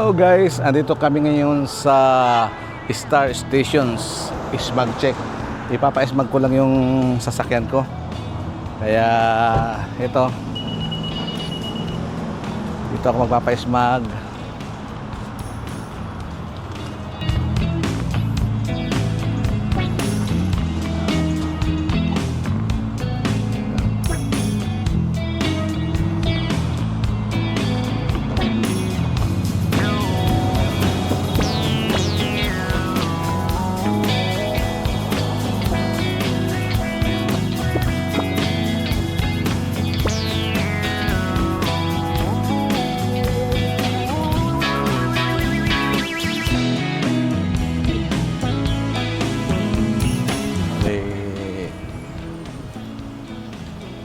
Hello guys, andito kami ngayon sa Star Stations Ismag check. Ipapa-ismag ko lang yung sasakyan ko. Kaya ito, dito ako magpapa-ismag.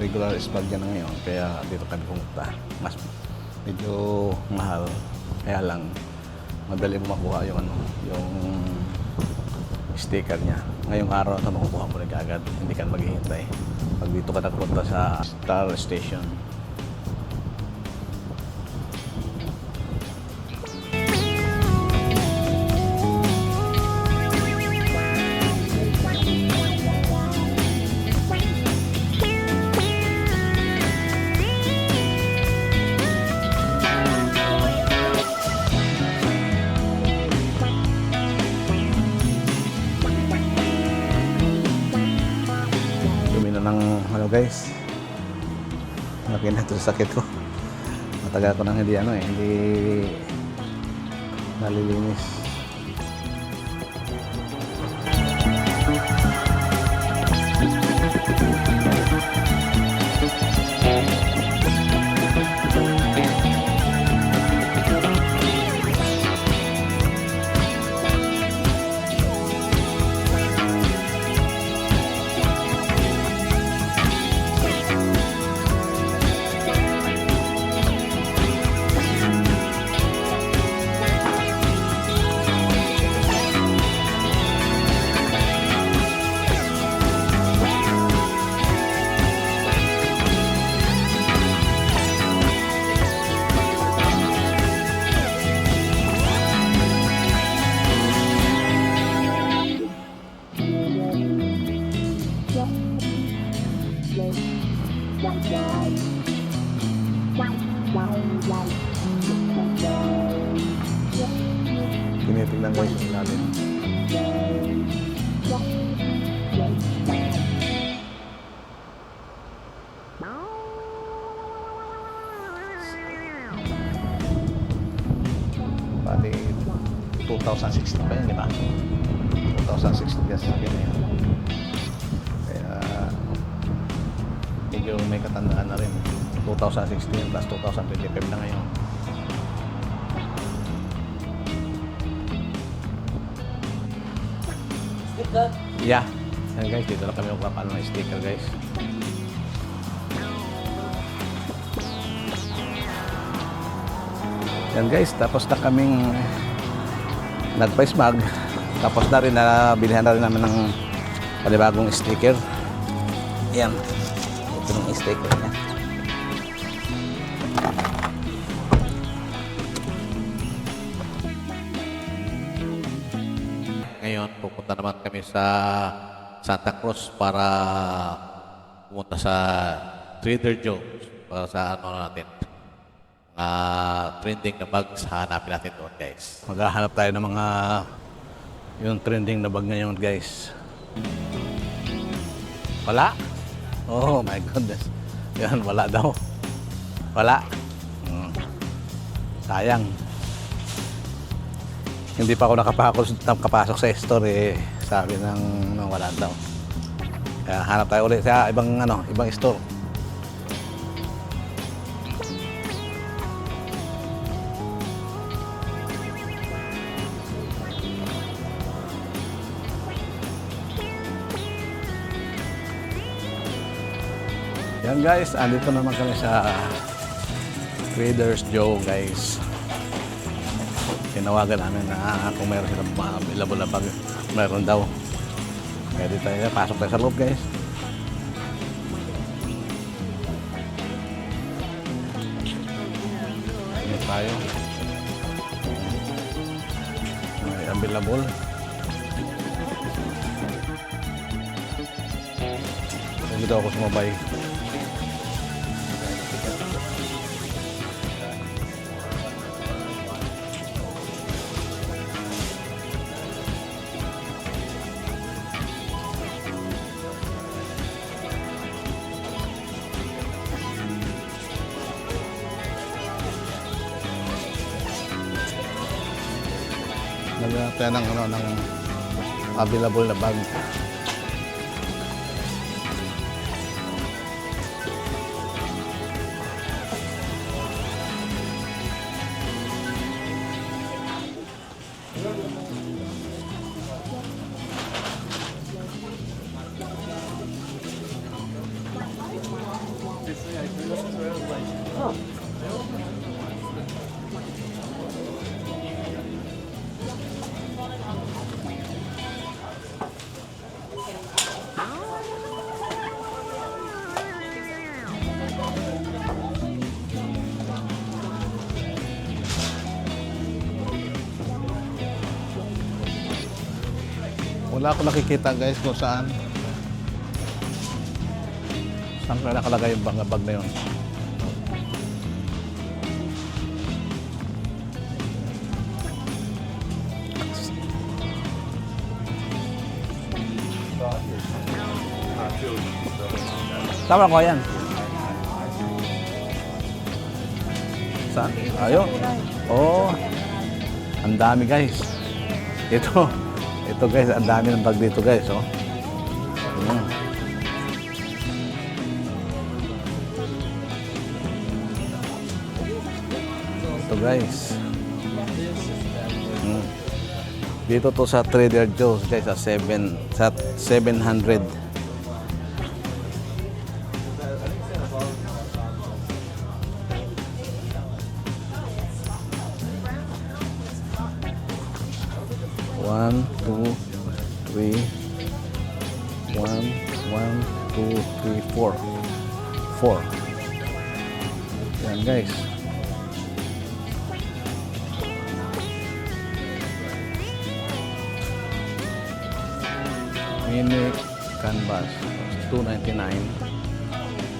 Regular ismag yan na ngayon, kaya dito kami pumunta. Mas medyo mahal, kaya lang madali mo makuha yung yung sticker niya. Ngayong araw na makukuha mo rin agad, hindi ka maghihintay pag dito ka nagpunta sa Star Station. Hello guys, laki na ito sa sakit ko. Matagal ko nang hindi hindi nalilinis. Tinitignan guys yung ilalim. Bali 2016 pa yan, di ba? 2016 kasi sabi na yan. Kaya medyo may katandaan na rin. 2016 plus 2025 na ngayon. Sticker? Yeah. Yan guys, dito na kami magpapalo ng sticker guys. Yan guys, tapos na kaming nagpa-ismag. Tapos na rin, nabilihan na rin namin ng panibagong sticker. Yan. Ito yung sticker niya. Ngayon, pupunta naman kami sa Santa Cruz para pumunta sa Trader Joe's para sa natin, trending na bags, hanapin natin doon guys. Maghahanap tayo ng mga yung trending na bag ngayon guys. Wala? Oh my goodness. Yan, wala daw. Wala. Sayang. Hindi pa ako nakapasok sa store eh. Sabi ng wala daw. Kaya hanap tayo ulit sa ibang ibang store. Yan guys, andito naman kami sa Trader Joe guys. Tinawagan namin na kung meron silang available na bag, meron daw. Pwede tayo, pasok tayo sa loob guys. Ini tayo. available. Dito ako sumabay. Nagtayo ng ng available na bag. Wala ako nakikita guys kung saan kaya nakalagay yung bag na yun. Tama ko yan. Saan? Ayun. Oh. Ang dami guys. Ito guys, ang dami ng bag dito guys, oh. Ito guys. Dito to sa Trader Joe's guys, sa 700. One, two, three, 4. Yan guys. Mini canvas, $2.99.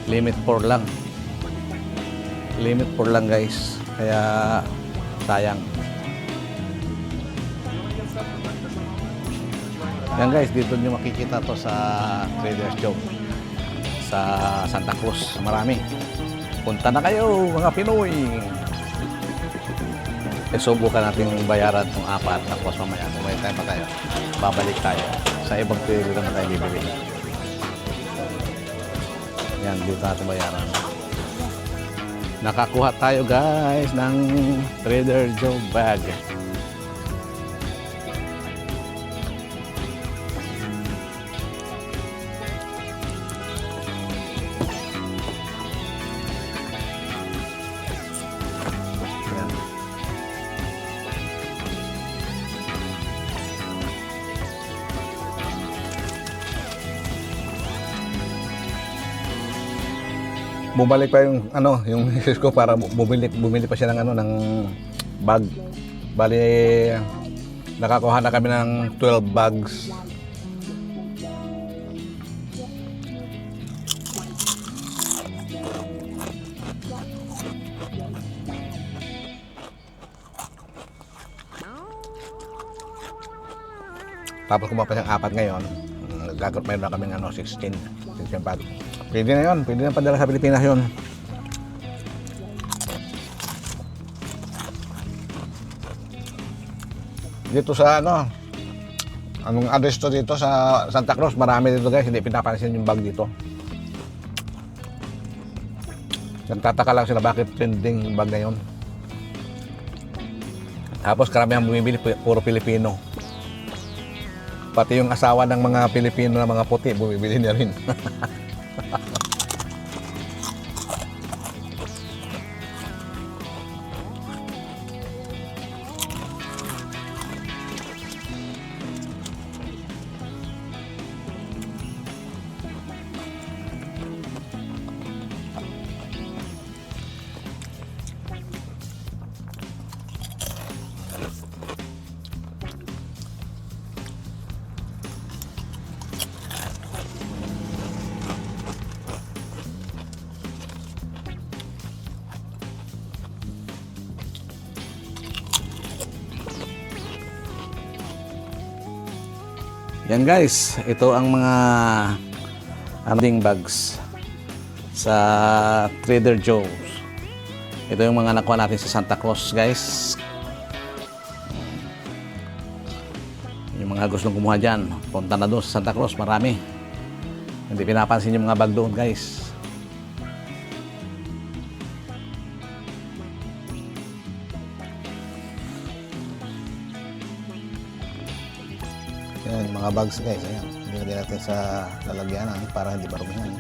Limit 4 lang. Limit 4 lang guys. Kaya sayang. Yan guys, dito nyo makikita to sa Trader's Joe sa Santa Cruz. Marami. Punta na kayo mga Pinoy. Subukan natin bayaran itong 4, tapos mamaya kung may time pa tayo, babalik tayo sa ibang period na tayo bibili. Yan, dito natin bayaran. Nakakuha tayo guys ng Trader Joe bag. Bumalik pa yung yung misis ko para bumili pa siya ng ng bag. Bali nakakuha na kami ng 12 bags. Tapos kumuha pa siyang 4 ngayon. Mayroon na kami 16 bag. Pwede na yun. Pwede na padala sa Pilipinas yun. Dito sa anong address to dito sa Santa Cruz, marami dito guys. Hindi pinapansin yung bag dito. Nagtataka lang sila bakit trending yung bag na yun. Tapos karamihan bumibili, puro Pilipino. Pati yung asawa ng mga Pilipino na mga puti, bumibili niya rin. Yan guys, ito ang mga ding bags sa Trader Joe's. Ito yung mga nakuha natin sa Santa Cruz guys. Yung mga gustong kumuha dyan, punta na doon sa Santa Cruz, marami. Hindi pinapansin yung mga bag doon guys. Yan, mga bags guys, ayan. Nilagay natin sa lalagyanan para hindi marumihan.